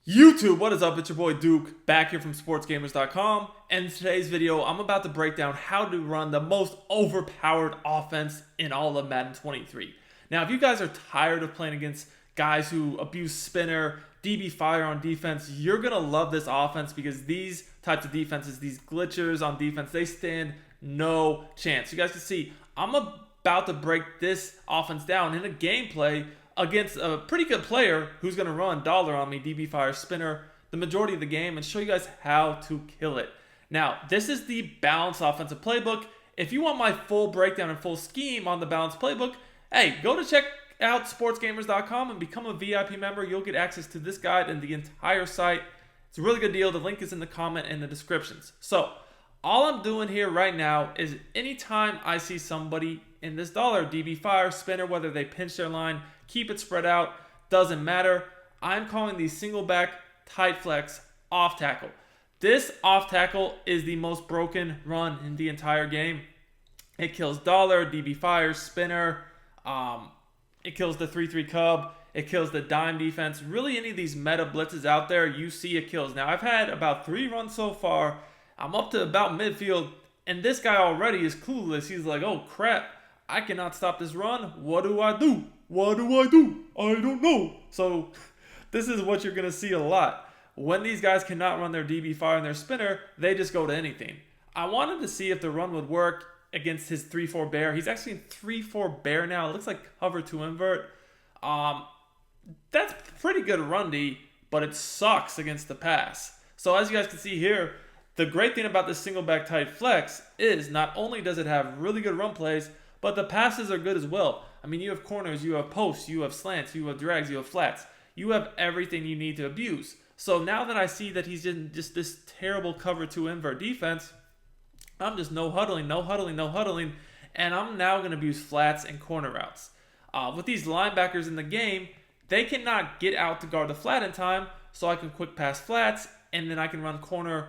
YouTube, what is up? It's your boy Duke, back here from sportsgamers.com, and in today's video, I'm about to break down how to run the most overpowered offense in all of Madden 23. Now, if you guys are tired of playing against guys who abuse spinner, DB fire on defense, you're going to love this offense because these types of defenses, these glitchers on defense, they stand no chance. You guys can see, I'm about to break this offense down in a gameplay against a pretty good player who's going to run dollar on me, DB fire spinner, the majority of the game, and show you guys how to kill it. Now, this is the balanced offensive playbook. If you want my full breakdown and full scheme on the balanced playbook, hey, go to check out sportsgamers.com and become a VIP member. You'll get access to this guide and the entire site. It's a really good deal. The link is in the comment and the descriptions. So, all I'm doing here right now is anytime I see somebody in this dollar, DB fire, spinner, whether they pinch their line, keep it spread out, doesn't matter. I'm calling the single back tight flex off tackle. This off tackle is the most broken run in the entire game. It kills dollar, DB fire, spinner. It kills the 3-3 cub. It kills the dime defense. Really, any of these meta blitzes out there, you see it kills. Now, I've had about 3 runs so far. I'm up to about midfield, and this guy already is clueless. He's like, oh, crap. I cannot stop this run. What do I do? What do I do? I don't know. So this is what you're going to see a lot. When these guys cannot run their DB fire and their spinner, they just go to anything. I wanted to see if the run would work against his 3-4 bear. He's actually in 3-4 bear now. It looks like cover 2 invert. That's pretty good run D, but it sucks against the pass. So as you guys can see here, the great thing about this single back tight flex is not only does it have really good run plays, but the passes are good as well. I mean, you have corners, you have posts, you have slants, you have drags, you have flats. You have everything you need to abuse. So now that I see that he's in just this terrible cover 2 invert defense, I'm just no huddling, and I'm now going to abuse flats and corner routes. With these linebackers in the game, they cannot get out to guard the flat in time, so I can quick pass flats, and then I can run corner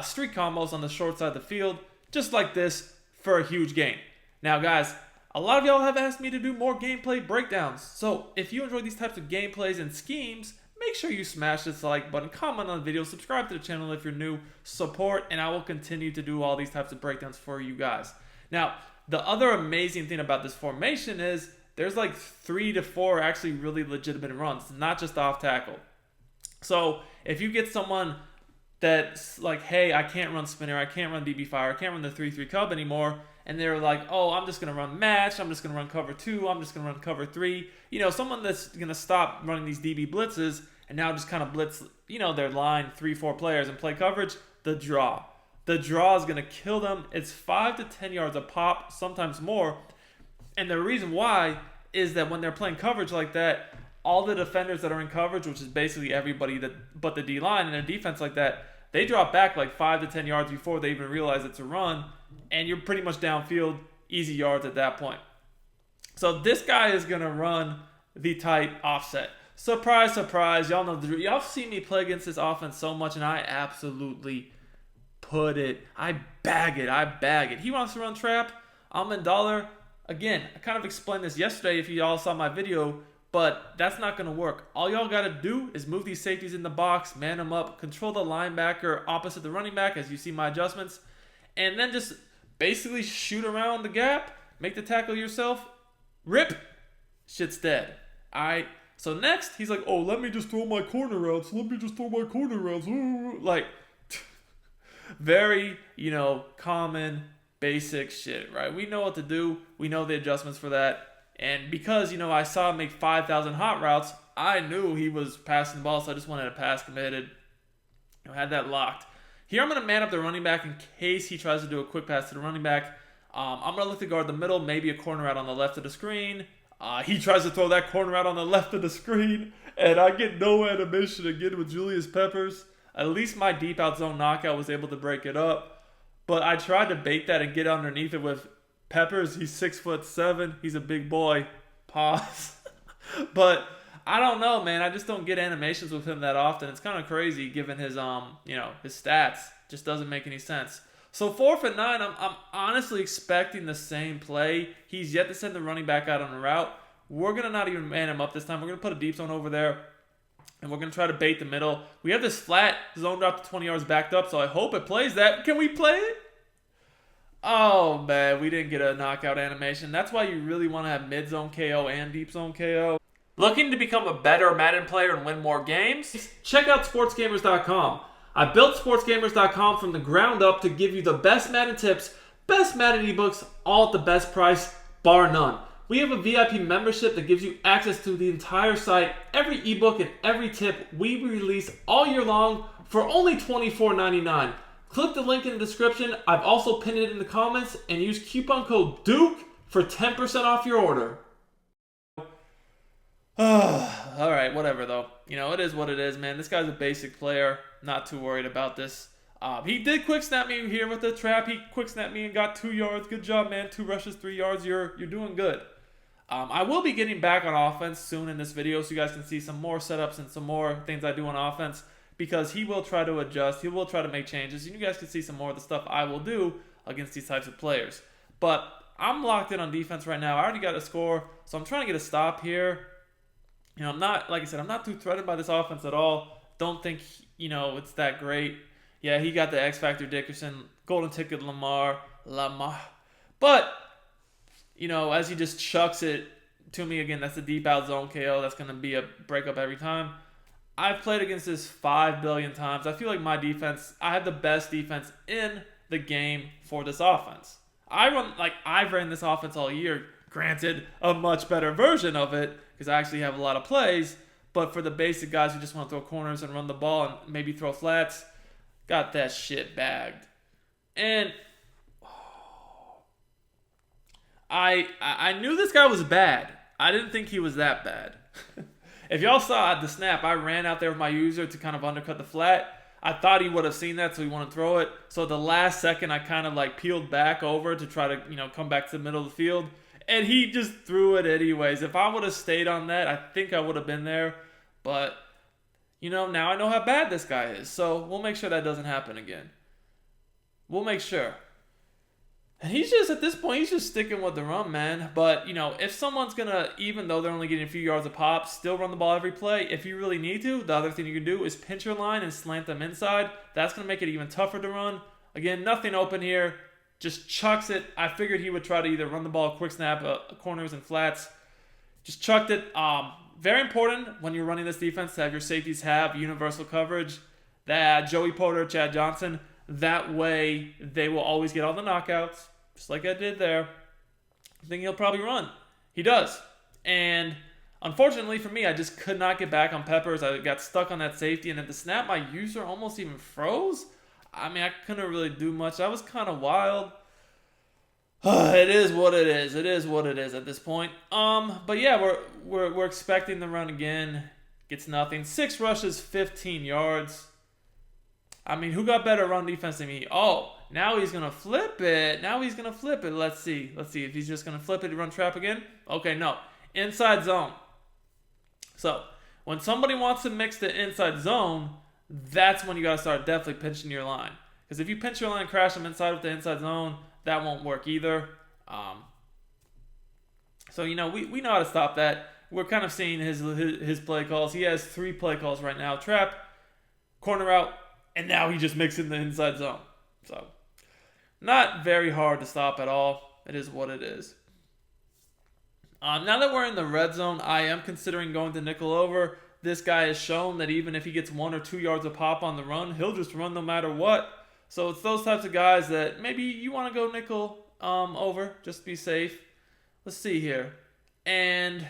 streak combos on the short side of the field, just like this, for a huge gain. Now, guys, a lot of y'all have asked me to do more gameplay breakdowns. So, if you enjoy these types of gameplays and schemes, make sure you smash this like button, comment on the video, subscribe to the channel if you're new, support, and I will continue to do all these types of breakdowns for you guys. Now, the other amazing thing about this formation is there's like 3 to 4 actually really legitimate runs, not just off tackle. So, if you get someone that's like, hey, I can't run spinner, I can't run DB fire, I can't run the 3-3 cub anymore, and they're like, oh, I'm just going to run match, I'm just going to run cover 2, I'm just going to run cover 3. You know, someone that's going to stop running these DB blitzes and now just kind of blitz, you know, their line 3-4 players and play coverage, the draw. The draw is going to kill them. It's 5 to 10 yards a pop, sometimes more. And the reason why is that when they're playing coverage like that, all the defenders that are in coverage, which is basically everybody but the D-line and a defense like that, they drop back like 5 to 10 yards before they even realize it's a run, and you're pretty much downfield, easy yards at that point. So this guy is going to run the tight offset. Surprise, surprise. Y'all know y'all see me play against this offense so much, and I absolutely I bag it. He wants to run trap. I'm in dollar. Again, I kind of explained this yesterday if you all saw my video, but that's not going to work. All y'all got to do is move these safeties in the box, man them up, control the linebacker opposite the running back as you see my adjustments, and then just basically shoot around the gap, make the tackle yourself, rip, shit's dead. All right. So next, he's like, oh, let me just throw my corner routes. Like, very, common, basic shit, right? We know what to do. We know the adjustments for that. And because, I saw him make 5,000 hot routes, I knew he was passing the ball, so I just wanted a pass committed. I had that locked. Here I'm going to man up the running back in case he tries to do a quick pass to the running back. I'm going to look to guard the middle, maybe a corner out on the left of the screen. He tries to throw that corner out on the left of the screen, and I get no animation again with Julius Peppers. At least my deep out zone knockout was able to break it up. But I tried to bait that and get underneath it with Peppers. He's 6'7". He's a big boy. Pause. But I don't know, man. I just don't get animations with him that often. It's kind of crazy given his his stats. Just doesn't make any sense. So 4th and 9, I'm honestly expecting the same play. He's yet to send the running back out on a route. We're going to not even man him up this time. We're going to put a deep zone over there. And we're going to try to bait the middle. We have this flat zone drop to 20 yards backed up, so I hope it plays that. Can we play it? Oh, man, we didn't get a knockout animation. That's why you really want to have mid-zone KO and deep zone KO. Looking to become a better Madden player and win more games? Check out sportsgamers.com. I built sportsgamers.com from the ground up to give you the best Madden tips, best Madden ebooks, all at the best price, bar none. We have a VIP membership that gives you access to the entire site, every ebook and every tip we release all year long for only $24.99. Click the link in the description. I've also pinned it in the comments, and use coupon code DUKE for 10% off your order. Alright, whatever though. You know, it is what it is, man. This guy's a basic player. Not too worried about this. He did quick snap me here with the trap. He quick snapped me and got 2 yards. Good job, man. 2 rushes, 3 yards. You're doing good. I will be getting back on offense soon in this video, so you guys can see some more setups and some more things I do on offense, because he will try to adjust. He will try to make changes, and you guys can see some more of the stuff I will do against these types of players. But I'm locked in on defense right now. I already got a score, so I'm trying to get a stop here. You know, I'm not, like I said, I'm not too threatened by this offense at all. Don't think, you know, it's that great. Yeah, he got the X Factor Dickerson, golden ticket Lamar. But, you know, as he just chucks it to me again, that's a deep out zone KO. That's going to be a breakup every time. I've played against this 5 billion times. I feel like my defense, I have the best defense in the game for this offense. I've ran this offense all year. Granted, a much better version of it, because I actually have a lot of plays. But for the basic guys who just want to throw corners and run the ball and maybe throw flats, got that shit bagged. And I knew this guy was bad. I didn't think he was that bad. If y'all saw at the snap, I ran out there with my user to kind of undercut the flat. I thought he would have seen that, so he wanted to throw it. So at the last second, I kind of like peeled back over to try to, you know, come back to the middle of the field. And he just threw it anyways. If I would have stayed on that, I think I would have been there. But, you know, now I know how bad this guy is. So we'll make sure that doesn't happen again. We'll make sure. And he's just, at this point, he's just sticking with the run, man. But, you know, if someone's going to, even though they're only getting a few yards a pop, still run the ball every play, if you really need to, the other thing you can do is pinch your line and slant them inside. That's going to make it even tougher to run. Again, nothing open here. Just chucks it. I figured he would try to either run the ball, quick snap, corners and flats. Just chucked it. Very important when you're running this defense to have your safeties have universal coverage. That Joey Porter, Chad Johnson. That way, they will always get all the knockouts. Just like I did there. I think he'll probably run. He does. And unfortunately for me, I just could not get back on Peppers. I got stuck on that safety. And at the snap, my user almost even froze. I mean, I couldn't really do much. That was kind of wild. It is what it is. It is what it is at this point. But yeah, we're expecting the run again. Gets nothing. 6 rushes, 15 yards. I mean, who got better run defense than me? Oh, now he's gonna flip it. Let's see if he's just gonna flip it and run trap again. Okay, no. Inside zone. So when somebody wants to mix the inside zone, that's when you gotta start definitely pinching your line. Because if you pinch your line and crash them inside with the inside zone, that won't work either. So, you know, we know how to stop that. We're kind of seeing his play calls. He has 3 play calls right now. Trap, corner out, and now he just mixed in the inside zone. So, not very hard to stop at all. It is what it is. Now that we're in the red zone, I am considering going to nickel over. This guy has shown that even if he gets 1 or 2 yards of pop on the run, he'll just run no matter what. So it's those types of guys that maybe you want to go nickel over, just to be safe. Let's see here. And,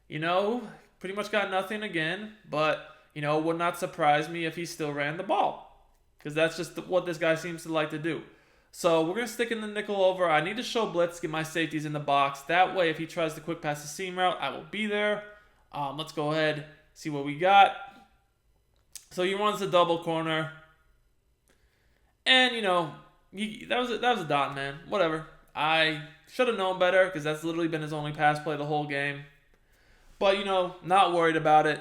you know, pretty much got nothing again. But, you know, it would not surprise me if he still ran the ball. Because that's just what this guy seems to like to do. So we're going to stick in the nickel over. I need to show blitz, get my safeties in the box. That way, if he tries to quick pass the seam route, I will be there. Let's go ahead, see what we got. So he runs the double corner. And, you know, that was a dot, man. Whatever. I should have known better because that's literally been his only pass play the whole game. But, you know, not worried about it.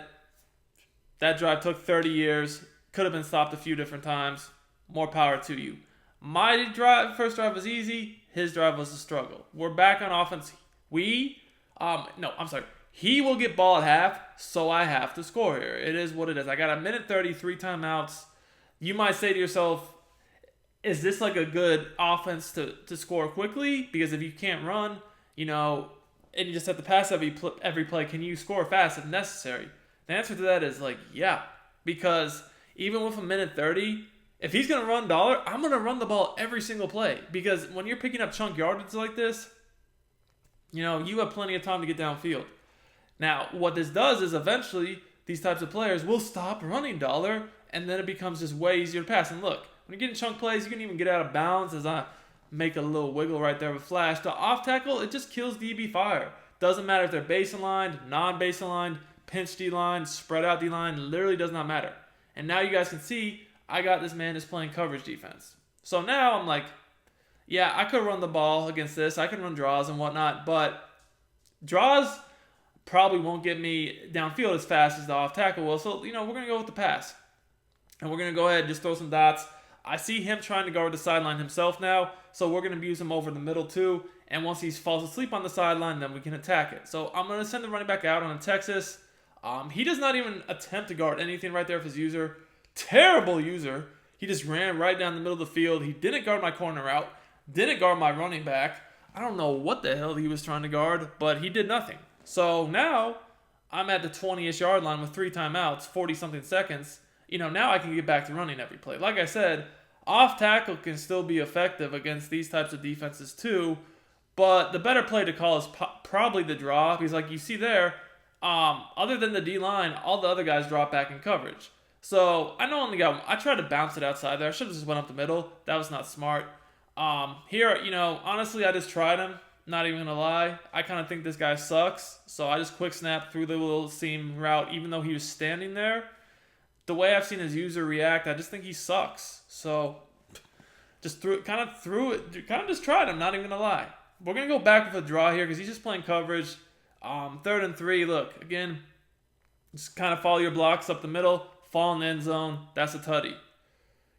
That drive took 30 years. Could have been stopped a few different times. More power to you. My first drive was easy. His drive was a struggle. We're back on offense. He will get ball at half, so I have to score here. It is what it is. I got a minute 30, 3 timeouts. You might say to yourself, is this like a good offense to score quickly? Because if you can't run, and you just have to pass every play, can you score fast if necessary? The answer to that is yeah. Because even with a minute 30, if he's going to run dollar, I'm going to run the ball every single play. Because when you're picking up chunk yardage like this, you have plenty of time to get downfield. Now, what this does is eventually these types of players will stop running dollar, and then it becomes just way easier to pass. And look, when you're getting chunk plays, you can even get out of bounds as I make a little wiggle right there with flash. The off tackle, it just kills DB fire. Doesn't matter if they're base aligned, non-base aligned, pinch D-line, spread out D-line, literally does not matter. And now you guys can see I got this man that's playing coverage defense. So now I'm yeah, I could run the ball against this. I can run draws and whatnot, but draws probably won't get me downfield as fast as the off tackle will. So, we're going to go with the pass. And we're going to go ahead and just throw some dots. I see him trying to guard the sideline himself now, so we're going to use him over the middle too. And once he falls asleep on the sideline, then we can attack it. So I'm going to send the running back out on Texas. He does not even attempt to guard anything right there with his user. Terrible user. He just ran right down the middle of the field. He didn't guard my corner out. Didn't guard my running back. I don't know what the hell he was trying to guard, but he did nothing. So now I'm at the 20-ish yard line with 3 timeouts, 40-something seconds. Now I can get back to running every play. Like I said, off tackle can still be effective against these types of defenses too, but the better play to call is probably the draw, because like you see there, other than the D-line, all the other guys drop back in coverage. So I tried to bounce it outside there. I should have just went up the middle. That was not smart. Here, honestly, I just tried him. Not even gonna lie. I kind of think this guy sucks. So I just quick snap through the little seam route, even though he was standing there. The way I've seen his user react, I just think he sucks. So just kind of just tried him. Not even gonna lie. We're gonna go back with a draw here because he's just playing coverage. 3rd and 3. Look again. Just kind of follow your blocks up the middle. Fall in the end zone. That's a tutty.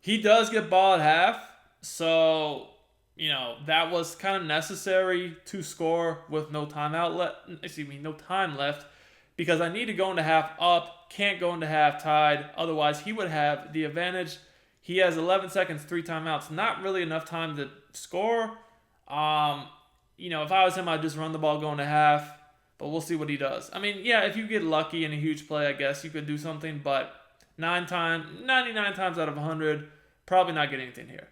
He does get ball at half. So that was kind of necessary to score with no time left, because I need to go into half up, can't go into half tied, otherwise he would have the advantage. He has 11 seconds, 3 timeouts, not really enough time to score. If I was him, I'd just run the ball going to half, but we'll see what he does. I mean, yeah, if you get lucky in a huge play, I guess you could do something, but 99 times out of 100, probably not get anything here.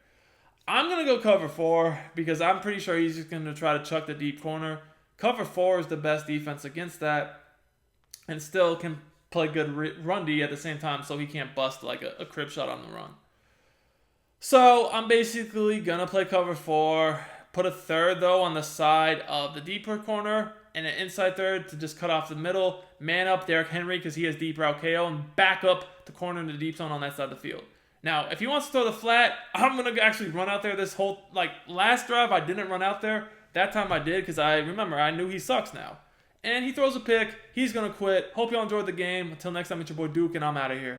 I'm going to go cover 4 because I'm pretty sure he's just going to try to chuck the deep corner. Cover 4 is the best defense against that and still can play good run D at the same time, so he can't bust like a crib shot on the run. So I'm basically going to play cover 4, put a third though on the side of the deeper corner and an inside third to just cut off the middle, man up Derrick Henry because he has deep route KO, and back up the corner in the deep zone on that side of the field. Now, if he wants to throw the flat, I'm going to actually run out there this whole, last drive I didn't run out there. That time I did because I knew he sucks now. And he throws a pick. He's going to quit. Hope y'all enjoyed the game. Until next time, it's your boy Duke, and I'm out of here.